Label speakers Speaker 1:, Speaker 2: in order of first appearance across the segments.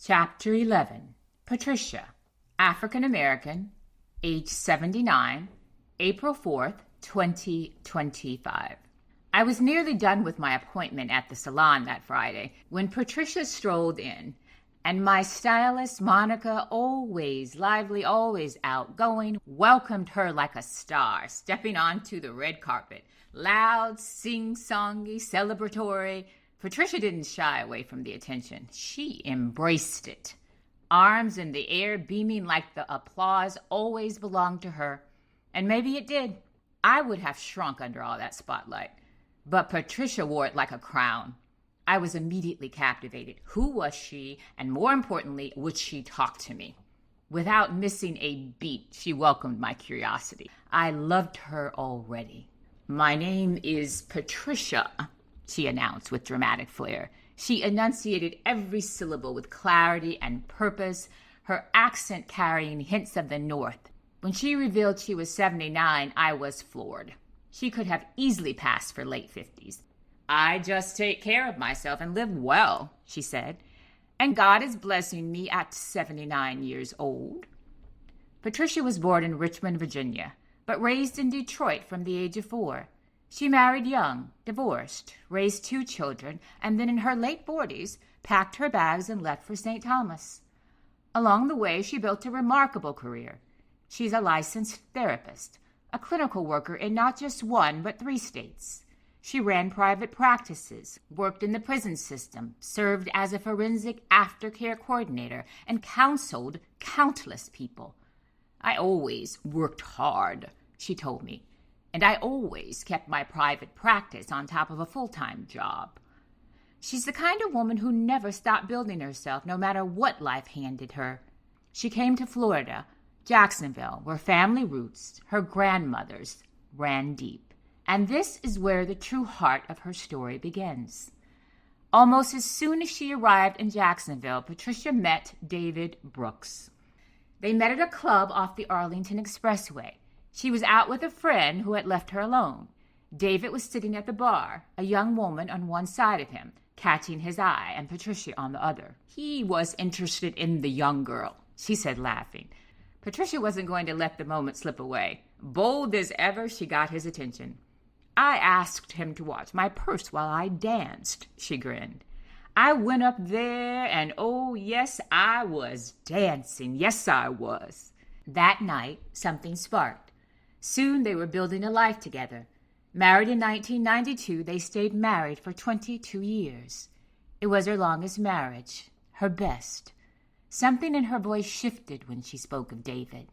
Speaker 1: Chapter 11. Patricia, African American, age 79, April 4th, 2025. I was nearly done with my appointment at the salon that Friday when Patricia strolled in, and my stylist, Monica, always lively, always outgoing, welcomed her like a star, stepping onto the red carpet. Loud, sing-songy, celebratory. Patricia didn't shy away from the attention. She embraced it. Arms in the air, beaming like the applause always belonged to her. And maybe it did. I would have shrunk under all that spotlight. But Patricia wore it like a crown. I was immediately captivated. Who was she? And more importantly, would she talk to me? Without missing a beat, she welcomed my curiosity. I loved her already. "My name is Patricia," she announced with dramatic flair. She enunciated every syllable with clarity and purpose, her accent carrying hints of the North. When she revealed she was 79, I was floored. She could have easily passed for late 50s. "I just take care of myself and live well," she said, "and God is blessing me at 79 years old." Patricia was born in Richmond, Virginia, but raised in Detroit from the age of 4. She married young, divorced, raised 2 children, and then in her late 40s, packed her bags and left for St. Thomas. Along the way, she built a remarkable career. She's a licensed therapist, a clinical worker in not just 1, but 3 states. She ran private practices, worked in the prison system, served as a forensic aftercare coordinator, and counseled countless people. "I always worked hard," she told me, "and I always kept my private practice on top of a full-time job." She's the kind of woman who never stopped building herself, no matter what life handed her. She came to Florida, Jacksonville, where family roots, her grandmother's, ran deep. And this is where the true heart of her story begins. Almost as soon as she arrived in Jacksonville, Patricia met David Brooks. They met at a club off the Arlington Expressway. She was out with a friend who had left her alone. David was sitting at the bar, a young woman on one side of him, catching his eye, and Patricia on the other. He was interested in the young girl, she said, laughing. Patricia wasn't going to let the moment slip away. Bold as ever, she got his attention. "I asked him to watch my purse while I danced," she grinned. "I went up there, and oh, yes, I was dancing. Yes, I was." That night, something sparked. Soon they were building a life together. Married in 1992, they stayed married for 22 years. It was her longest marriage, her best. Something in her voice shifted when she spoke of David.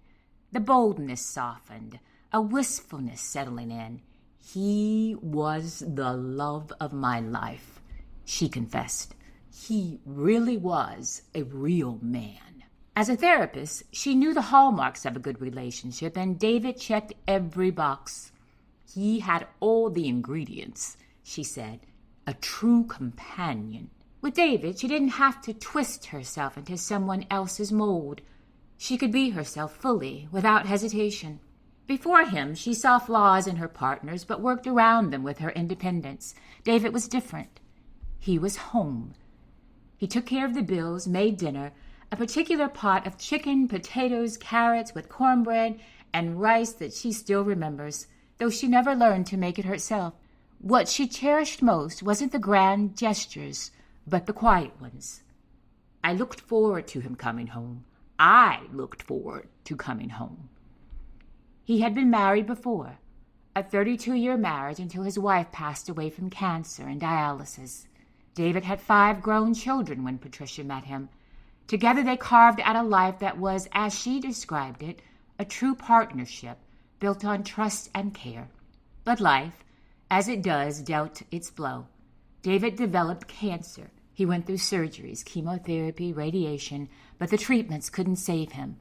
Speaker 1: The boldness softened, a wistfulness settling in. "He was the love of my life," she confessed. "He really was a real man." As a therapist, she knew the hallmarks of a good relationship, and David checked every box. He had all the ingredients, she said, a true companion. With David, she didn't have to twist herself into someone else's mold. She could be herself fully, without hesitation. Before him, she saw flaws in her partners, but worked around them with her independence. David was different. He was home. He took care of the bills, made dinner, a particular pot of chicken, potatoes, carrots with cornbread, and rice that she still remembers, though she never learned to make it herself. What she cherished most wasn't the grand gestures, but the quiet ones. I looked forward to him coming home. I looked forward to coming home. He had been married before, a 32-year marriage until his wife passed away from cancer and dialysis. David had 5 grown children when Patricia met him. Together they carved out a life that was, as she described it, a true partnership built on trust and care. But life, as it does, dealt its blow. David developed cancer. He went through surgeries, chemotherapy, radiation, but the treatments couldn't save him.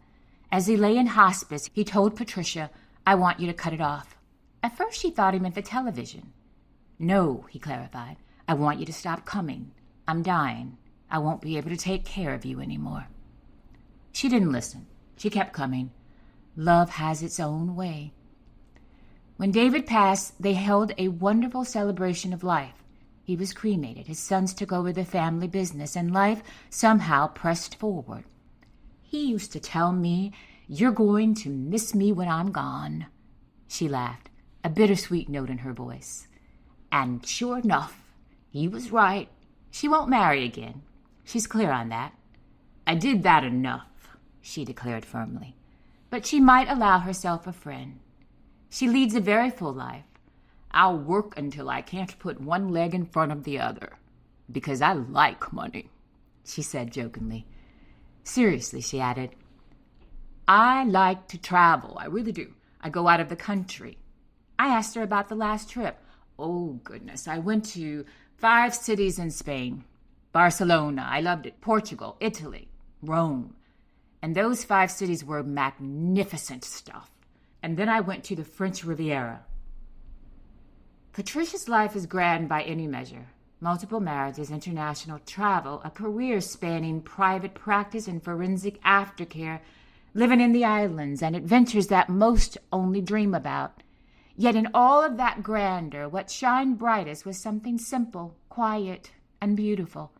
Speaker 1: As he lay in hospice, he told Patricia, "I want you to cut it off." At first she thought he meant the television. "No," he clarified, "I want you to stop coming. I'm dying. I won't be able to take care of you anymore." She didn't listen. She kept coming. Love has its own way. When David passed, they held a wonderful celebration of life. He was cremated. His sons took over the family business, and life somehow pressed forward. He used to tell me, "You're going to miss me when I'm gone." She laughed, a bittersweet note in her voice. And sure enough, he was right. She won't marry again. She's clear on that. "I did that enough," she declared firmly. But she might allow herself a friend. She leads a very full life. "I'll work until I can't put one leg in front of the other, because I like money," she said jokingly. Seriously, she added, "I like to travel, I really do. I go out of the country." I asked her about the last trip. "Oh, goodness, I went to 5 cities in Spain. Barcelona, I loved it. Portugal, Italy, Rome. And those 5 cities were magnificent stuff. And then I went to the French Riviera." Patricia's life is grand by any measure. Multiple marriages, international travel, a career spanning private practice and forensic aftercare, living in the islands, and adventures that most only dream about. Yet in all of that grandeur, what shined brightest was something simple, quiet, and beautiful.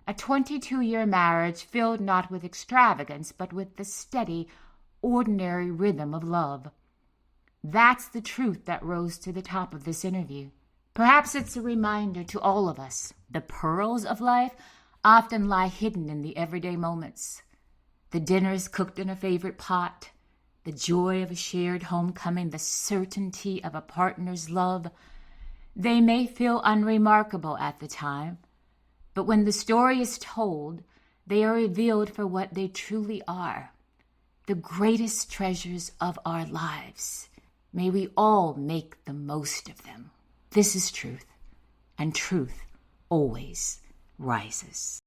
Speaker 1: A 22-year marriage filled not with extravagance, but with the steady, ordinary rhythm of love. That's the truth that rose to the top of this interview. Perhaps it's a reminder to all of us. The pearls of life often lie hidden in the everyday moments. The dinners cooked in a favorite pot, the joy of a shared homecoming, the certainty of a partner's love. They may feel unremarkable at the time, but when the story is told, they are revealed for what they truly are, the greatest treasures of our lives. May we all make the most of them. This is truth, and truth always rises.